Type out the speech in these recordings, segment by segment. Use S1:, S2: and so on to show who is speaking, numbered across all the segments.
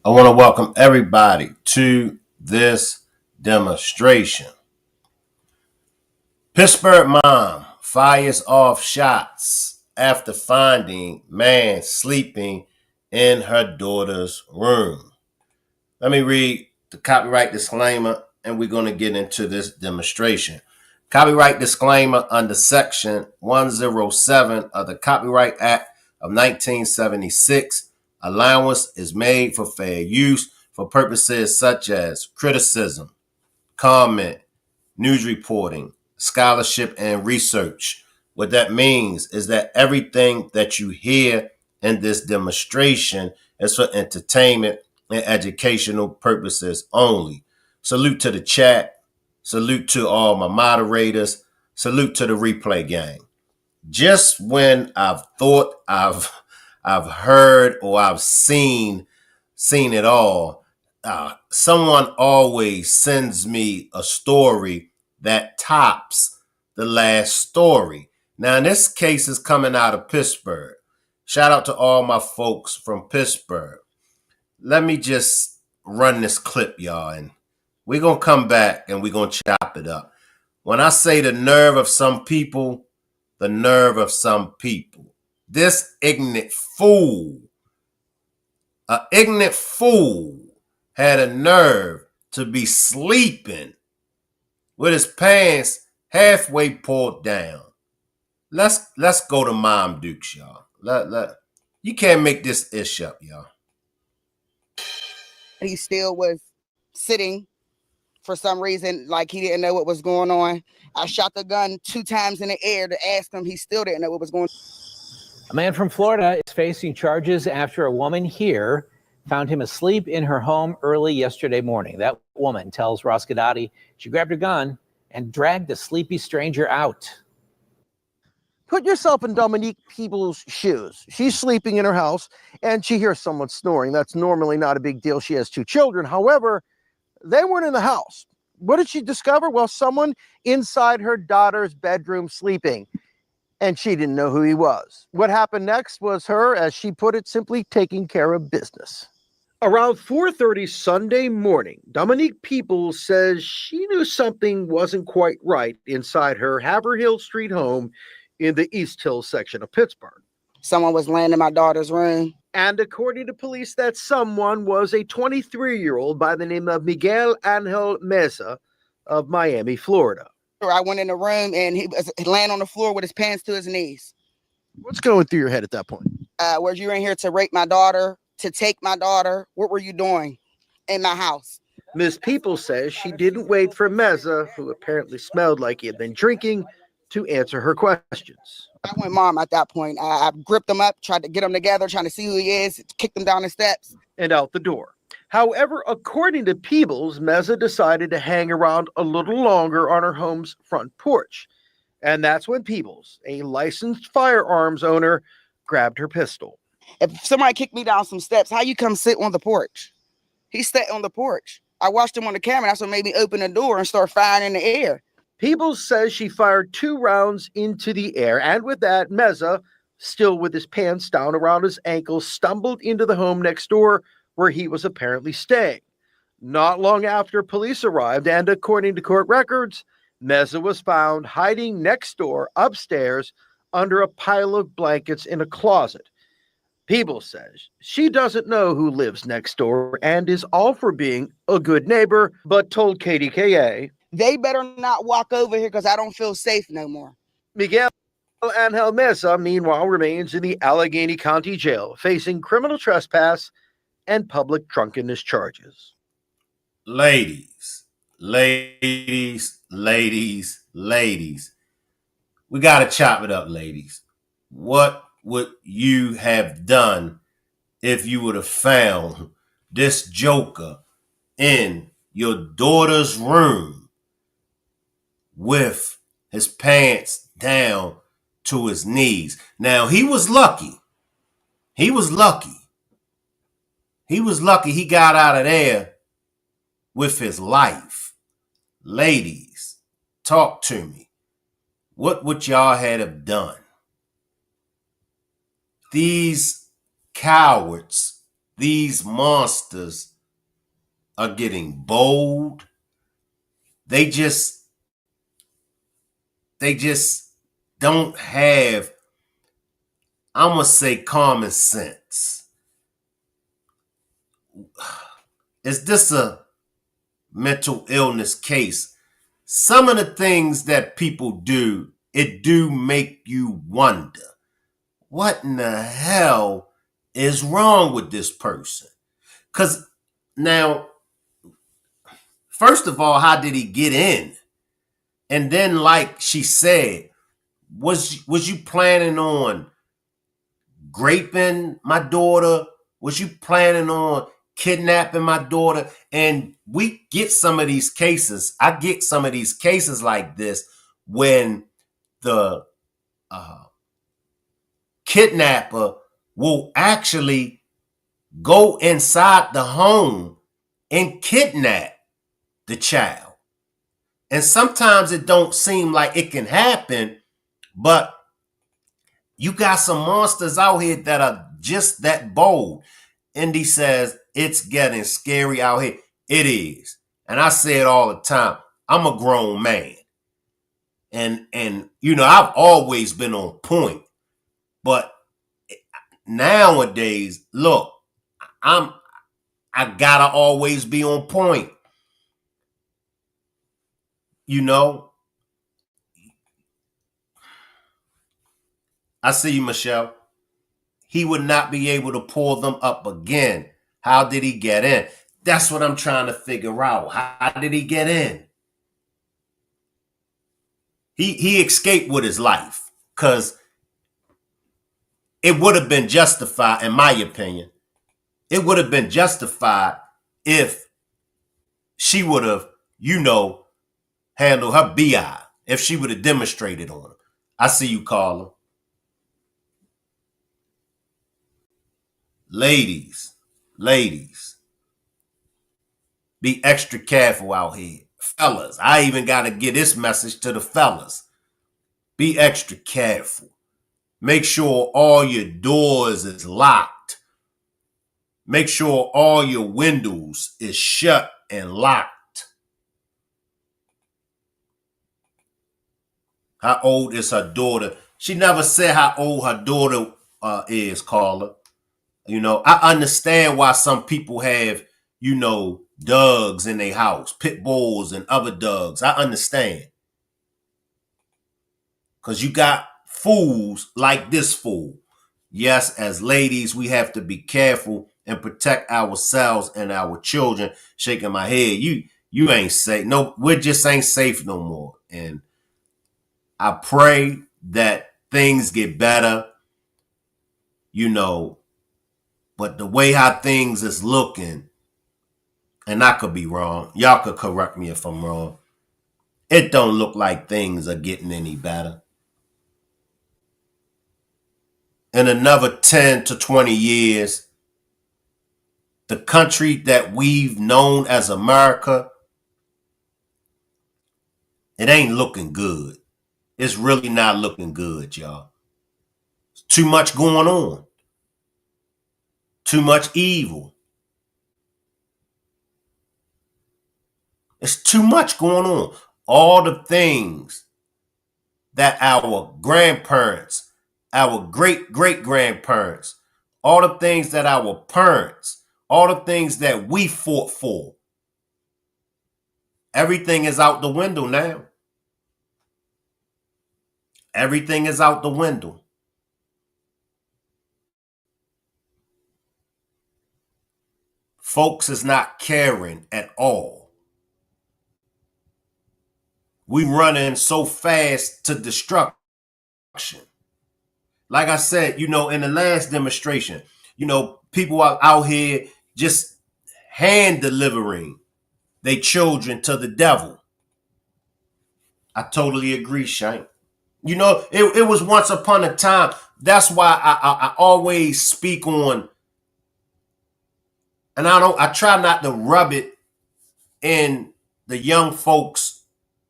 S1: I want to welcome everybody to this demonstration. Pittsburgh mom fires off shots after finding man sleeping in her daughter's room. Let me read the copyright disclaimer and we're going to get into this demonstration. Copyright disclaimer under Section 107 of the Copyright Act of 1976. Allowance is made for fair use for purposes such as criticism, comment, news reporting, scholarship, and research. What that means is that everything that you hear in this demonstration is for entertainment and educational purposes only. Salute to the chat. Salute to all my moderators. Salute to the replay gang. Just when I've thought I've heard or I've seen it all, someone always sends me a story that tops the last story. Now, in this case, is coming out of Pittsburgh. Shout out to all my folks from Pittsburgh. Let me just run this clip, y'all, and we're going to come back and we're going to chop it up. When I say the nerve of some people, the nerve of some people. This ignorant fool, an ignorant fool, had a nerve to be sleeping with his pants halfway pulled down. Let's go to Mom Dukes, y'all. You can't make this ish up, y'all.
S2: He still was sitting for some reason, like he didn't know what was going on. I shot the gun 2 times in the air to ask him. He still didn't know what was going on.
S3: A man from Florida is facing charges after a woman here found him asleep in her home early yesterday morning. That woman tells Ross Gadati she grabbed her gun and dragged the sleepy stranger out.
S4: Put yourself in Dominique Peebles' shoes. She's sleeping in her house and she hears someone snoring. That's normally not a big deal. She has 2 children. However, they weren't in the house. What did she discover? Well, someone inside her daughter's bedroom sleeping, and she didn't know who he was. What happened next was her, as she put it, simply taking care of business. Around 4:30 Sunday morning, Dominique Peoples says she knew something wasn't quite right inside her Haverhill Street home in the East Hills section of Pittsburgh.
S2: Someone was laying in my daughter's room.
S4: And according to police, that someone was a 23-year-old by the name of Miguel Angel Mesa of Miami, Florida.
S2: I went in the room and he was laying on the floor with his pants to his knees.
S4: What's going through your head at that point?
S2: Were you in here to rape my daughter, to take my daughter? What were you doing in my house?
S4: Ms. People says she didn't wait for Meza, who apparently smelled like he had been drinking, to answer her questions.
S2: I went mom at that point. I gripped him up, tried to get them together, trying to see who he is, kicked him down the steps.
S4: And out the door. However, according to Peebles, Meza decided to hang around a little longer on her home's front porch. And that's when Peebles, a licensed firearms owner, grabbed her pistol.
S2: If somebody kicked me down some steps, how you come sit on the porch? He sat on the porch. I watched him on the camera. That's what made me open the door and start firing in the air.
S4: Peebles says she fired 2 rounds into the air, and with that, Meza, still with his pants down around his ankles, stumbled into the home next door where he was apparently staying. Not long after police arrived, and according to court records, Meza was found hiding next door upstairs under a pile of blankets in a closet. Peebles says she doesn't know who lives next door and is all for being a good neighbor, but told KDKA,
S2: they better not walk over here because I don't feel safe no more.
S4: Miguel Angel Mesa, meanwhile, remains in the Allegheny County Jail, facing criminal trespass and public drunkenness charges.
S1: Ladies. We got to chop it up, ladies. What would you have done if you would have found this joker in your daughter's room with his pants down to his knees? Now, he was lucky. He got out of there with his life. Ladies, talk to me. What would y'all have done? These cowards these monsters are getting bold. They just don't have, I'm going to say, common sense. Is this a mental illness case? Some of the things that people do, it do make you wonder, what in the hell is wrong with this person? Because now, first of all, how did he get in? And then, like she said, was you planning on raping my daughter? Was you planning on kidnapping my daughter? And we get some of these cases. I get some of these cases like this when the kidnapper will actually go inside the home and kidnap the child. And sometimes it don't seem like it can happen, but you got some monsters out here that are just that bold. Indy says it's getting scary out here. It is. And I say it all the time. I'm a grown man. And you know, I've always been on point. But nowadays, look, I gotta always be on point. You know? I see you, Michelle. He would not be able to pull them up again. How did he get in? That's what I'm trying to figure out. How did he get in? He escaped with his life because it would have been justified, in my opinion. It would have been justified if she would have, you know, handled her BI, if she would have demonstrated on him. I see you, Carla. Ladies, be extra careful out here. Fellas, I even got to get this message to the fellas. Be extra careful. Make sure all your doors is locked. Make sure all your windows is shut and locked. How old is her daughter? She never said how old her daughter is, Carla. You know, I understand why some people have, you know, dogs in their house, pit bulls and other dogs. I understand. Because you got fools like this fool. Yes, as ladies, we have to be careful and protect ourselves and our children. Shaking my head. You ain't safe. No, we just ain't safe no more. And I pray that things get better, you know, but the way how things is looking, and I could be wrong. Y'all could correct me if I'm wrong. It don't look like things are getting any better. In another 10 to 20 years, the country that we've known as America, it ain't looking good. It's really not looking good, y'all. Too much going on. Too much evil. It's too much going on. All the things that our grandparents, our great-great-grandparents, all the things that our parents, all the things that we fought for, everything is out the window now. Everything is out the window. Folks is not caring at all. We running so fast to destruction. Like I said, you know, in the last demonstration, you know, people are out here just hand delivering their children to the devil. I totally agree, Shank. You know, it was once upon a time. That's why I always speak on, and I try not to rub it in the young folks'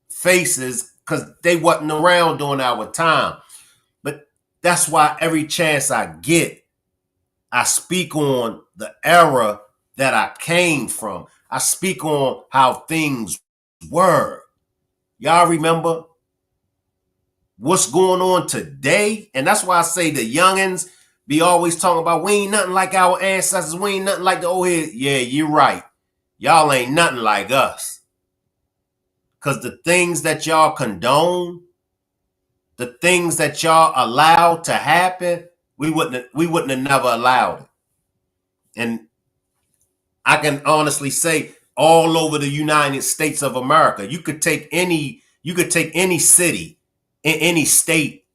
S1: faces because they wasn't around during our time. But that's why every chance I get, I speak on the era that I came from. I speak on how things were. Y'all remember what's going on today? And that's why I say the youngins be always talking about we ain't nothing like our ancestors. We ain't nothing like the old heads. Yeah, you're right. Y'all ain't nothing like us. Because the things that y'all condone, the things that y'all allowed to happen, we wouldn't have never allowed it. And I can honestly say all over the United States of America, you could take any city in any state,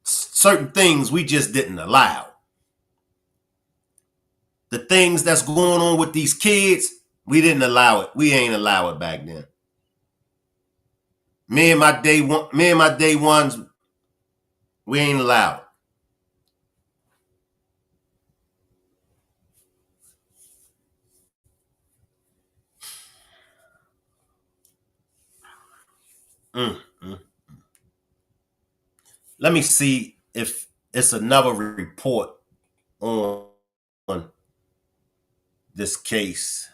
S1: certain things we just didn't allow. The things that's going on with these kids, we didn't allow it. We ain't allow it back then. Me and my day ones, we ain't allowed it. Mm, mm. Let me see if it's another report on this case.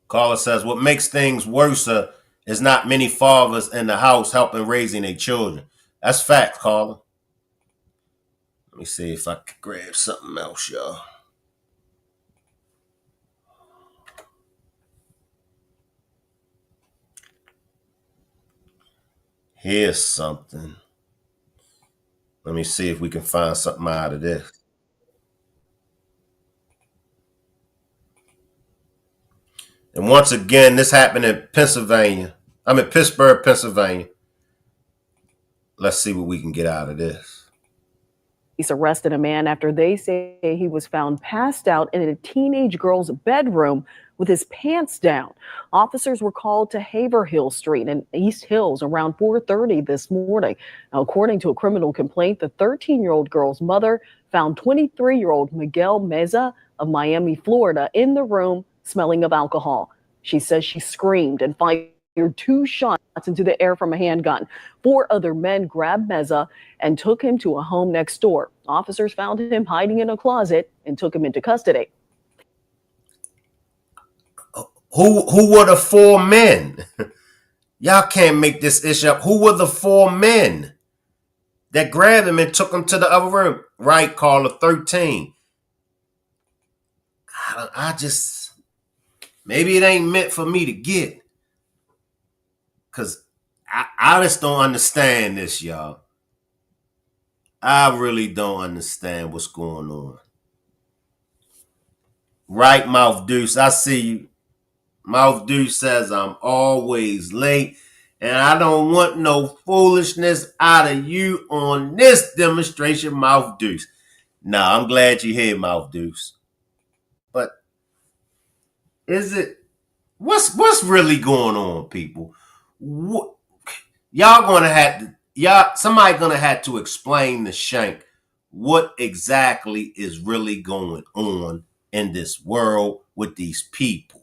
S1: Caller says, what makes things worse is not many fathers in the house helping raising their children. That's fact, caller. Let me see if I can grab something else, y'all. Here's something. Let me see if we can find something out of this. And once again, this happened in Pennsylvania. I'm in Pittsburgh, Pennsylvania. Let's see what we can get out of this.
S5: Police arrested a man after they say he was found passed out in a teenage girl's bedroom with his pants down. Officers were called to Haverhill Street in East Hills around 4:30 this morning. Now, according to a criminal complaint, the 13-year-old girl's mother found 23-year-old Miguel Meza of Miami, Florida, in the room smelling of alcohol. She says she screamed and fired 2 shots into the air from a handgun. 4 other men grabbed Meza and took him to a home next door. Officers found him hiding in a closet and took him into custody.
S1: Who were the 4 men? Y'all can't make this issue up. Who were the 4 men that grabbed him and took him to the other room? Right, caller 13. I just, maybe it ain't meant for me to get. Because I just don't understand this, y'all. I really don't understand what's going on. Right, Mouth Deuce, I see you. Mouth Deuce says I'm always late, and I don't want no foolishness out of you on this demonstration, Mouth Deuce. Nah, I'm glad you're here, Mouth Deuce. But is it what's really going on, people? What, y'all gonna have to somebody gonna have to explain to Shank what exactly is really going on in this world with these people.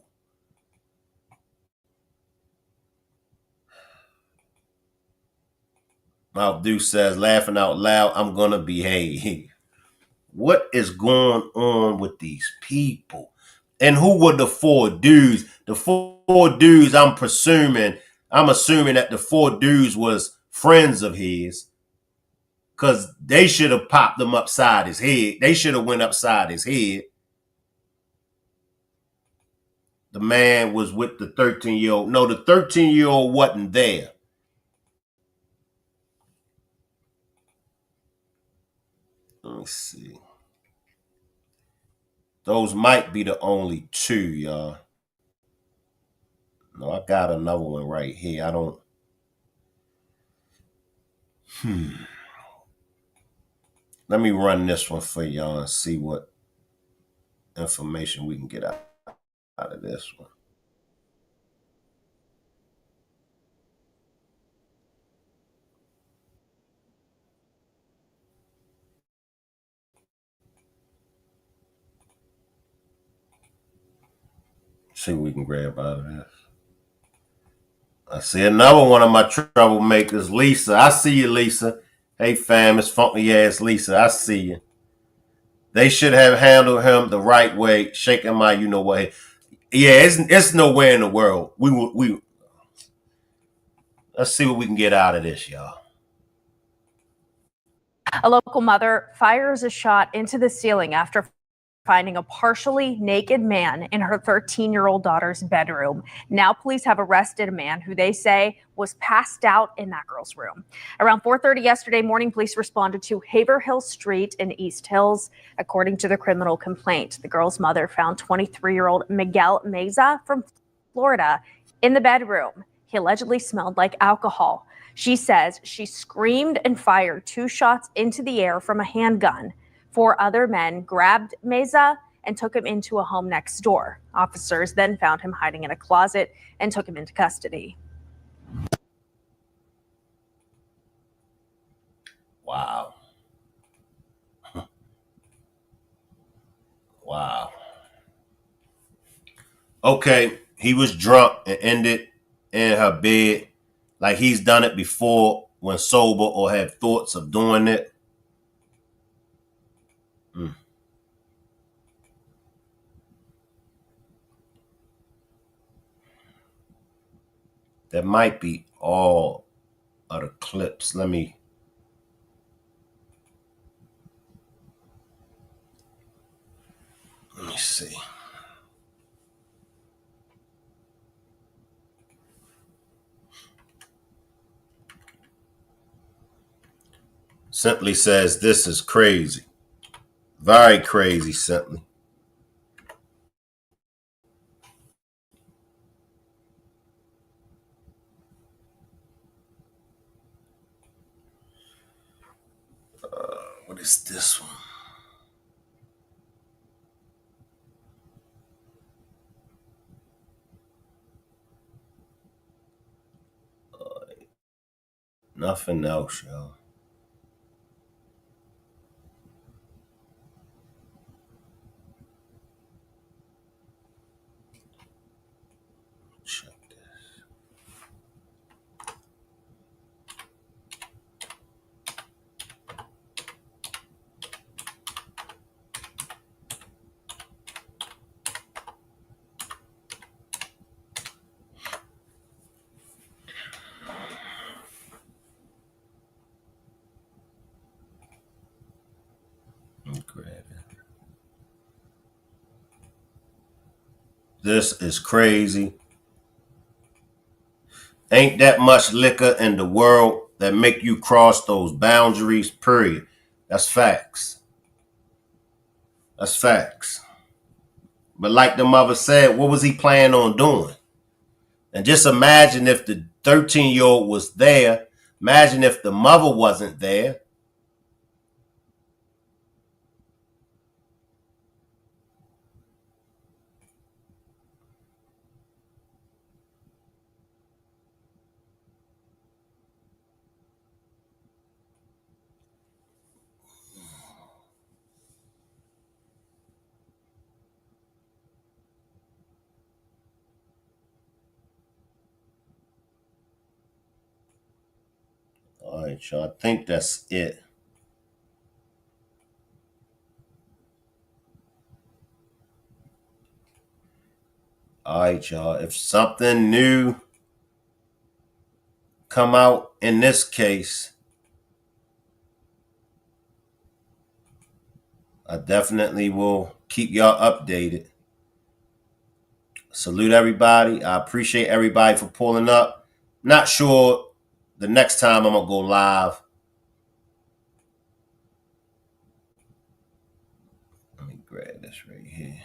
S1: Mouth Deuce says, laughing out loud, I'm gonna behave. What is going on with these people? And who were the 4 dudes? The 4 dudes, I'm assuming that the 4 dudes was friends of his. Because they should have popped them upside his head. They should have went upside his head. The man was with the 13-year-old. No, the 13-year-old wasn't there. Let me see. Those might be the only 2, y'all. No, I got another one right here. I don't. Let me run this one for y'all and see what information we can get out of this one. See what we can grab out of this. I see another one of my troublemakers, Lisa. I see you, Lisa. Hey, fam, it's funky ass Lisa. I see you. They should have handled him the right way, shaking my you know what. Yeah, it's nowhere in the world. We let's see what we can get out of this, y'all.
S6: A local mother fires a shot into the ceiling after finding a partially naked man in her 13-year-old daughter's bedroom. Now police have arrested a man who they say was passed out in that girl's room. Around 4:30 yesterday morning, police responded to Haverhill Street in East Hills. According to the criminal complaint, the girl's mother found 23-year-old Miguel Meza from Florida in the bedroom. He allegedly smelled like alcohol. She says she screamed and fired 2 shots into the air from a handgun. 4 other men grabbed Meza and took him into a home next door. Officers then found him hiding in a closet and took him into custody.
S1: Wow. Wow. Okay, he was drunk and ended in her bed like he's done it before when sober or had thoughts of doing it. That might be all of the clips. Let me see. Simply says this is crazy. Very crazy, Simply. What is this one? Nothing else, y'all. Check this. Grab it. This is crazy. Ain't that much liquor in the world that make you cross those boundaries, period. That's facts. That's facts. But like the mother said, what was he planning on doing? And just imagine if the 13-year-old was there. Imagine if the mother wasn't there. All right, y'all. I think that's it. All right, y'all. If something new come out in this case, I definitely will keep y'all updated. Salute everybody. I appreciate everybody for pulling up. Not sure the next time I'm going to go live. Let me grab this right here.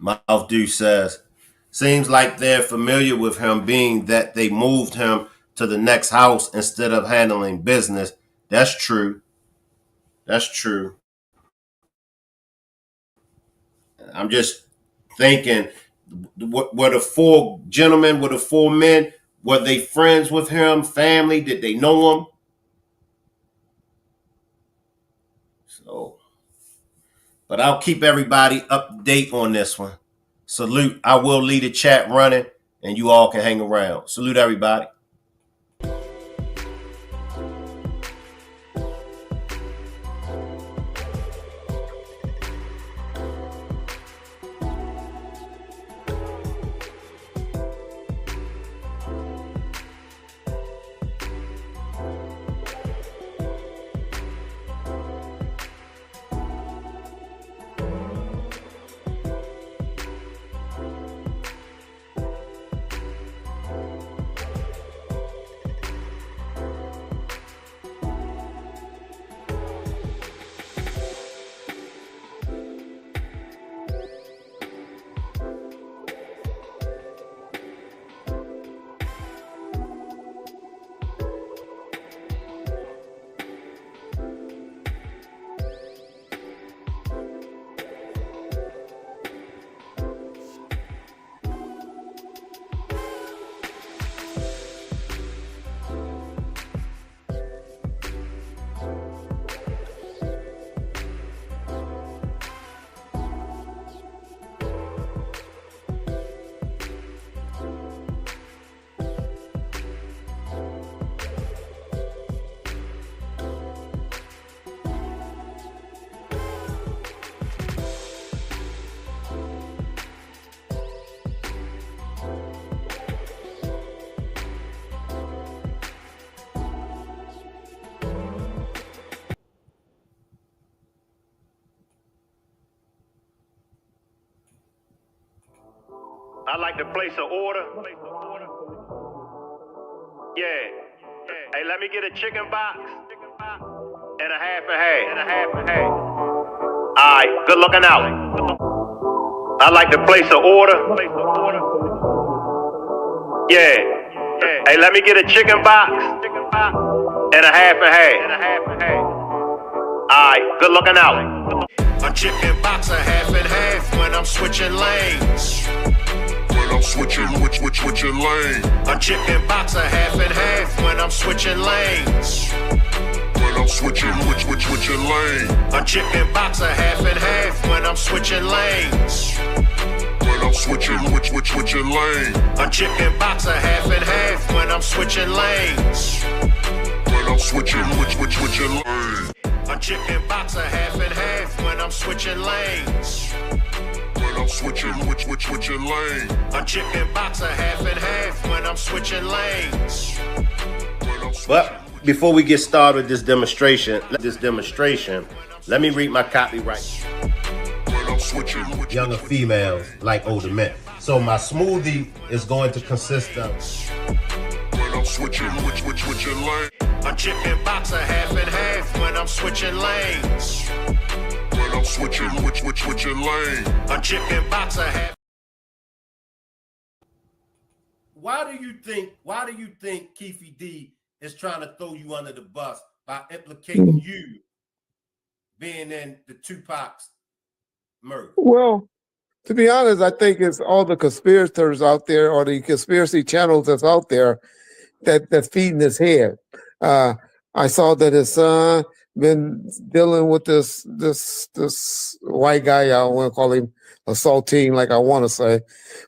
S1: Mouth Dew says, seems like they're familiar with him being that they moved him to the next house instead of handling business. That's true. That's true. I'm just thinking, were the 4 gentlemen, were the 4 men, were they friends with him, family? Did they know him? So, but But I'll keep everybody up to date on this one. Salute. I will leave the chat running, and you all can hang around. Salute, everybody.
S7: I'd like to place an order. Yeah. Hey, let me get a chicken box and a half and half. All right, good looking out. I'd like to place an order. Yeah. Hey, let me get a chicken box and a half and half. All right, good looking out.
S1: A chicken box, a half and half when I'm switching lanes.
S8: I'm switching lanes.
S1: A chicken box, a half and half when I'm switching lanes.
S8: When I'm switching lanes.
S1: A chicken box, a half and half when I'm switching lanes.
S8: When I'm switching lanes.
S1: A chicken box, a half and half when I'm switching lanes.
S8: When I'm switching lanes.
S1: A chicken box, a half and half when I'm switching lanes.
S8: When I'm switching lanes.
S1: A chicken box, a half and half when I'm switching lanes.
S8: But
S1: before we get started with this demonstration, let me read my copyright.
S8: When I'm switching
S1: Younger females like older men. So my smoothie is going to consist of
S8: when I'm switching lanes.
S1: a chicken box, a half and half when I'm switching lanes.
S8: When I'm switching lanes.
S1: A chicken box, a half. Why do you think Keefe D is trying to throw you under the bus by implicating you being in the Tupac's murder?
S9: Well, to be honest, I think it's all the conspirators out there or the conspiracy channels that's out there that's feeding his head. I saw that his son been dealing with this white guy. I want to call him assaulting, like I want to say,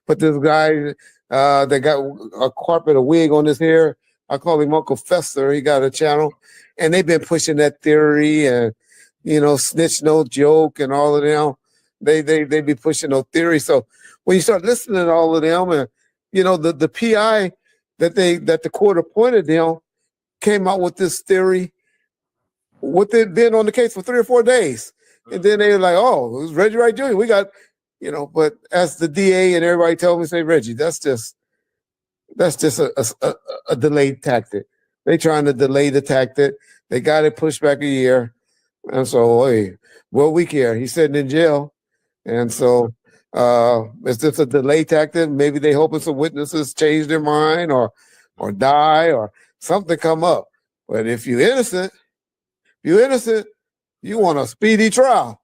S9: but this guy that got a wig on his hair. I call him Uncle Fester. He got a channel, and they've been pushing that theory and snitch no joke and all of them. They be pushing no theory. So when you start listening to all of them, and the PI that the court appointed them came out with this theory. What they've been on the case for 3 or 4 days, and then they were like, "Oh, it was Reggie Wright Jr. We got." But as the DA and everybody told me, say, Reggie, that's just a delayed tactic. They trying to delay the tactic. They got it pushed back a year. And so, hey, well, we care. He's sitting in jail. And so it's just a delay tactic. Maybe they hoping some witnesses change their mind or die or something come up. But if you're innocent, you want a speedy trial.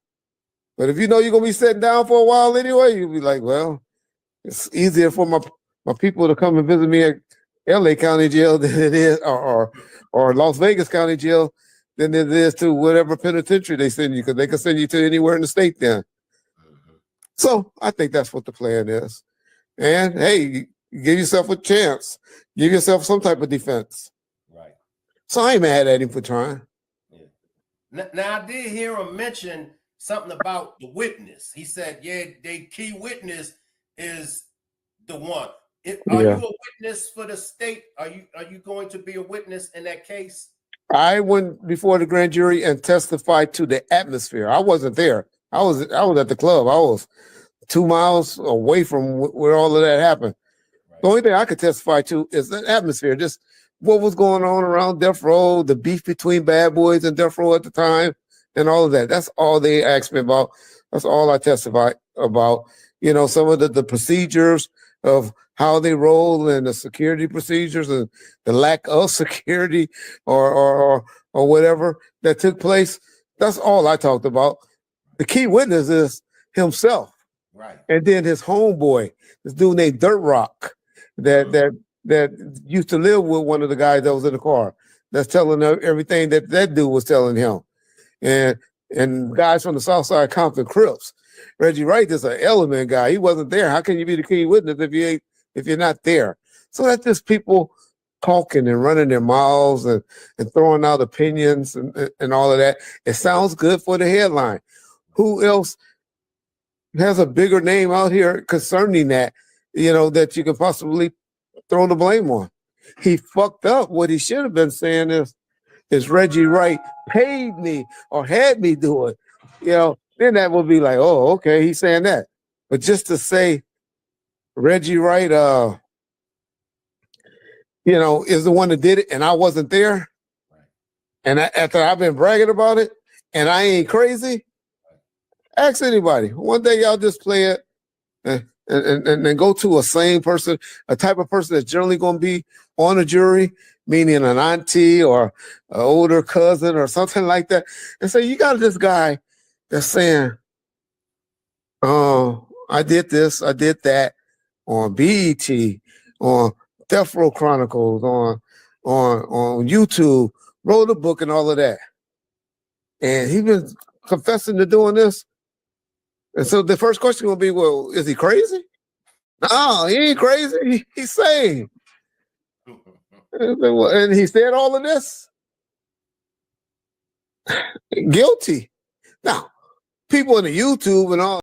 S9: But if you know you're going to be sitting down for a while anyway, you'll be like, well, it's easier for my people to come and visit me at LA County Jail than it is, or Las Vegas County Jail than it is to whatever penitentiary they send you, because they can send you to anywhere in the state then. So I think that's what the plan is. And hey, give yourself a chance. Give yourself some type of defense.
S1: Right.
S9: So I ain't mad at him for trying.
S1: Yeah. Now I did hear him mention something about the witness. He said, yeah, the key witness is the one. Are you a witness for the state? Are you going to be a witness in that case?
S9: I went before the grand jury and testified to the atmosphere. I wasn't there. I was at the club. I was 2 miles away from where all of that happened. Right. The only thing I could testify to is the atmosphere, just what was going on around Death Row, the beef between Bad Boys and Death Row at the time, and all of that. That's all they asked me about. That's all I testified about. You know, some of the procedures of how they roll and the security procedures and the lack of security or whatever that took place. That's all I talked about. The key witness is himself.
S1: Right.
S9: And then his homeboy, this dude named Dirt Rock, that used to live with one of the guys that was in the car. That's telling everything that dude was telling him. And guys from the South Side Compton Crips. Reggie Wright is an element guy. He wasn't there. How can you be the key witness if you're not there? So that's just people talking and running their mouths and throwing out opinions and all of that. It sounds good for the headline. Who else has a bigger name out here concerning that, that you could possibly throw the blame on? He fucked up. What he should have been saying is Reggie Wright paid me or had me do it. Then that would be like, oh, okay, he's saying that. But just to say Reggie Wright, is the one that did it and I wasn't there. And after I've been bragging about it and I ain't crazy, ask anybody. One day y'all just play it and then go to a sane person, a type of person that's generally going to be on a jury, meaning an auntie or an older cousin or something like that, and say, you got this guy that's saying, oh, I did this, I did that on BET, on Death Row Chronicles, on YouTube, wrote a book and all of that. And he's been confessing to doing this. And so the first question will be, well, is he crazy? No, he ain't crazy. He's sane. And he said all of this? Guilty. Now, people in the YouTube and all